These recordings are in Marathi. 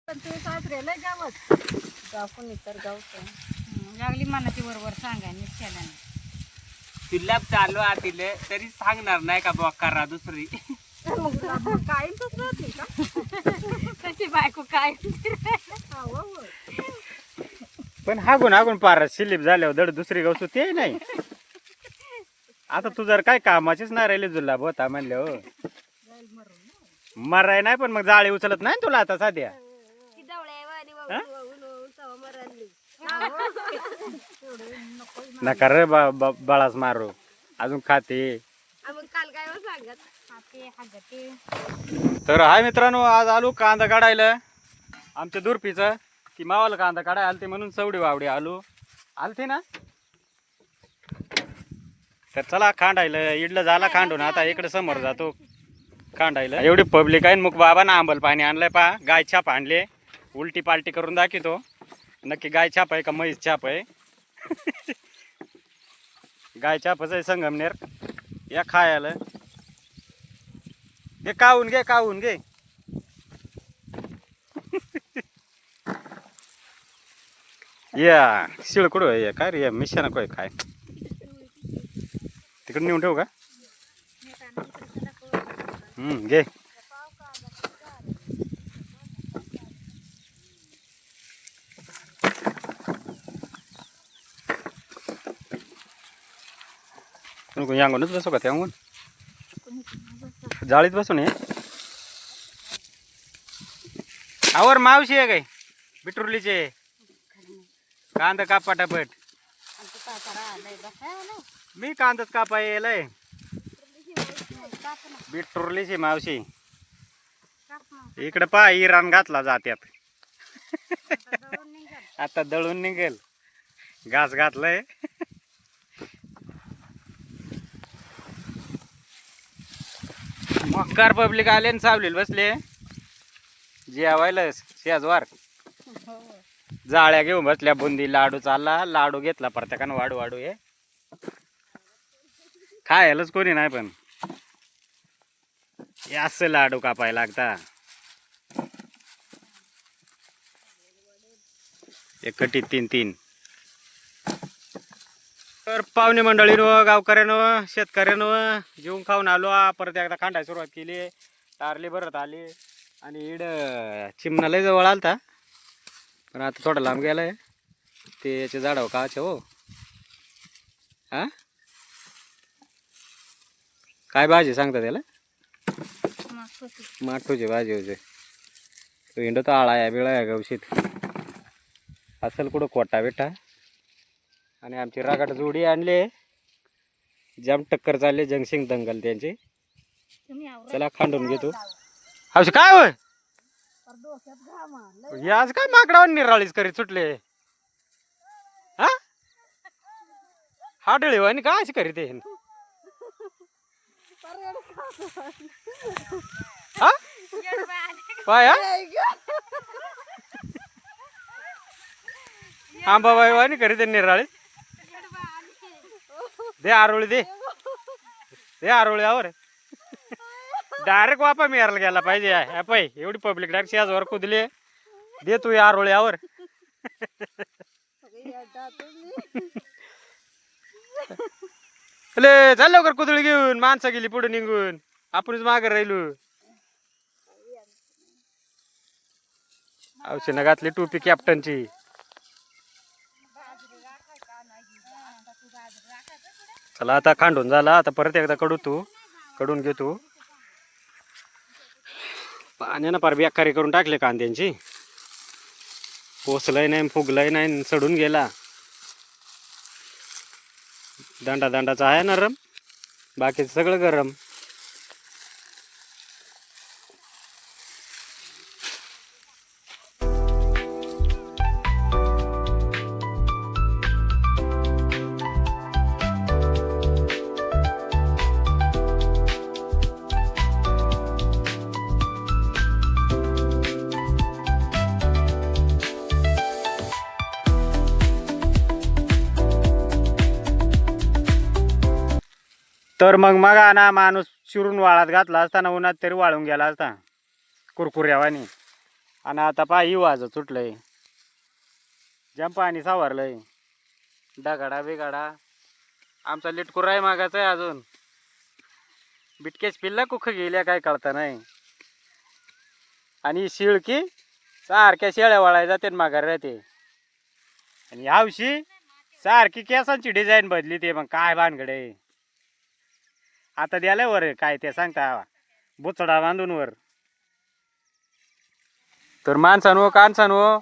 पण ते सासरे लय गावात गावून इतर गावचं लागली मनाची बरोबर सांगा निश्चयाला तिला चालू आतील तरी सांगणार नाही का बुवा करा दुसरी. मग काय तसं राहते का तशी बायको काय पण हागून पार स्लिप झाल्यावर धड दुसरी गवसू ते नाही. आता तू जर काय कामाचीच नाही राहिली जुलाब होता म्हणले हो मराय नाही पण मग जाळी उचलत नाही तुला आता साध्या नका रे बाळास मारू अजून खाते. तर हाय मित्रांनो आज आलो कांदा काढायला आमच्या दुर्पीचा ती मावाला कांदा काढायला आलते म्हणून सवडी वावडी आलते ना. तर चला खांडायला इडलं झाला खांडून आता इकडे समोर जातो खांडायला. एवढी पब्लिक आहे मग बाबा ना आंबल पाणी आणलंय पा गाय छाप आणले उलटी पालटी करून दाखवतो नक्की गाय छाप आहे का म्हैस छाप आहे. गाय छापच आहे संगमनेर या खायला घे काहून घे या शिळ कुठं आहे काय रे मिशा नको आहे काय तिकडे नेऊन ठेवू का. घे नको यांगूनच बसू का त्यांगून जाळीत बसून ये आवर मावशी आहे काय बिटुर्लीचे कांदा काप पटापट. मी कांदाच कापा येलाय बिटुर्लीची मावशी इकडे पहा इराण घातला जात्यात. आता दळून निघेल घास घातलंय. मक्कार पब्लिक आले आणि सावलील बसले जेवायला शेजवार जाळ्या घेऊन बसल्या बुंदी लाडू चालला लाडू घेतला प्रत्येकानं वाडू हे खायलाच कोणी नाही पण असं लाडू कापायला लागता. एक कटी तीन तर पाहुणे मंडळीनं गावकऱ्यानं शेतकऱ्यानं जेवून खाऊन आलो परत एकदा खांडायला सुरुवात केली तारली भरत आली आणि इड चिमणा लय जवळ आलता पण आता थोडा लांब गेलाय ते याचे झाडावर काचे हो. हा काय भाजी सांगता त्याला माठूची भाजी होते तो हिंडो तो आळा या बिळा या गवशीत असेल कुठं कोटा बेटा. आणि आमची रागाट जोडी आणले जाम टक्कर चालले जंगसिंग दंगल त्यांची. चला खांडून घेतो हौशी काय होय आज काय माकडावर निराळीच करीत सुटले हा हाडळी आणि काय अशी करीत हा पाय आंबाबाई वाणी करीत निराळी दे आरोळी दे आरोळीवर डायरेक्ट वापा मिळायला गेला पाहिजे पाय एवढी पब्लिक डायरेक्ट शेजावर कुदले दे तू या आरोळ्यावर. अरे चाल लवकर कुदळी घेऊन माणसं गेली पुढे निघून आपणच मागे राहिलो. औषधं घातली टोपी कॅप्टनची. चला आता खांडून झाला आता परत एकदा कडून घेतो. पाण्यानं पार बेकारी करून टाकले कांद्यांची पोचलंय नाही फुगलंय नाही सडून गेला. दंडाचा आहे नरम बाकीचं सगळं गरम. तर मग ना माणूस चिरून वाळात घातला असता ना उन्हात तरी वाळून गेला असता कुरकुऱ्यावानी. आणि आता पहा ही वाज सुटलंय जम पाणी सावरलंय डगाडा बिगाडा आमचा लिटकुरा आहे मागाचा आहे अजून बिटकेच पिल्ला कुख गेल्या काय कळतं नाही आणि शिळकी सारख्या शेळ्या वळाय जाते माघार राहते आणि यावशी सारखी केसांची डिझाईन बदली ते मग काय भानगडे आता द्यायला वर काय ते सांगता बुचडा बांधून वर तर माणसांनो कानसांनो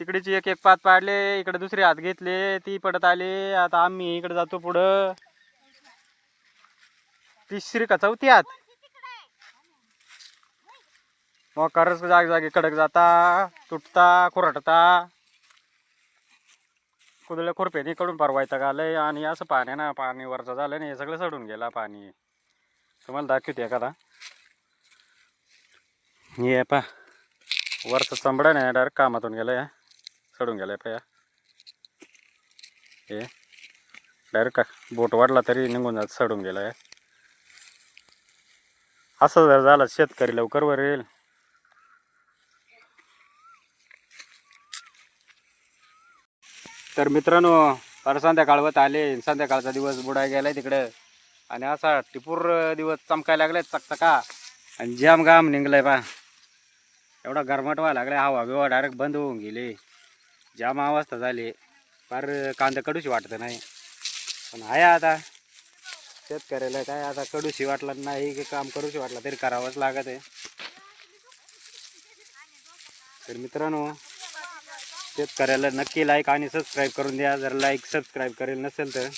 तिकडची एक एक पात पाडले इकडे दुसरे हात घेतले ती पडत आले आता आम्ही इकडे जातो पुढं तिसरी का चौथी हात मग करच जाग जागी कडक जाता तुटता खुरटता कुदळ्या खुरप्याने कडून परवायता घालय आणि असं पाण्यानं पाणी वरचं झालं नाही हे सगळं सडून गेला पाणी तुम्हाला दाखवते एखादा हे पा वरचं चंबडा नाही डायरेक्ट कामातून गेलं या सडून गेलं पया हे डायरेक्ट बोट वाढला तरी निघून जात सडून गेलं आहे असं जर झालं शेतकरी लवकर वर येईल तर मित्रांनो पर संध्याकाळवत आले संध्याकाळचा दिवस बुडाय गेलाय तिकडं आणि असा टिपूर दिवस चमकायला लागलाय चकचका आणि जाम घाम निघलाय पा एवढा गरमट व्हायला लागलाय हवा बिवा डायरेक्ट बंद होऊन गेले जाम अवस्था झाली फार कांदा कडूशी वाटत नाही पण आहे आता शेतकऱ्याला काय आता कडूशी वाटलं नाही की काम करूशी वाटलं तरी करावंच लागत आहे तर मित्रांनो शेतकऱ्याला नक्की लाईक आणि सबस्क्राईब करून द्या जर लाईक सबस्क्राईब करेल नसेल तर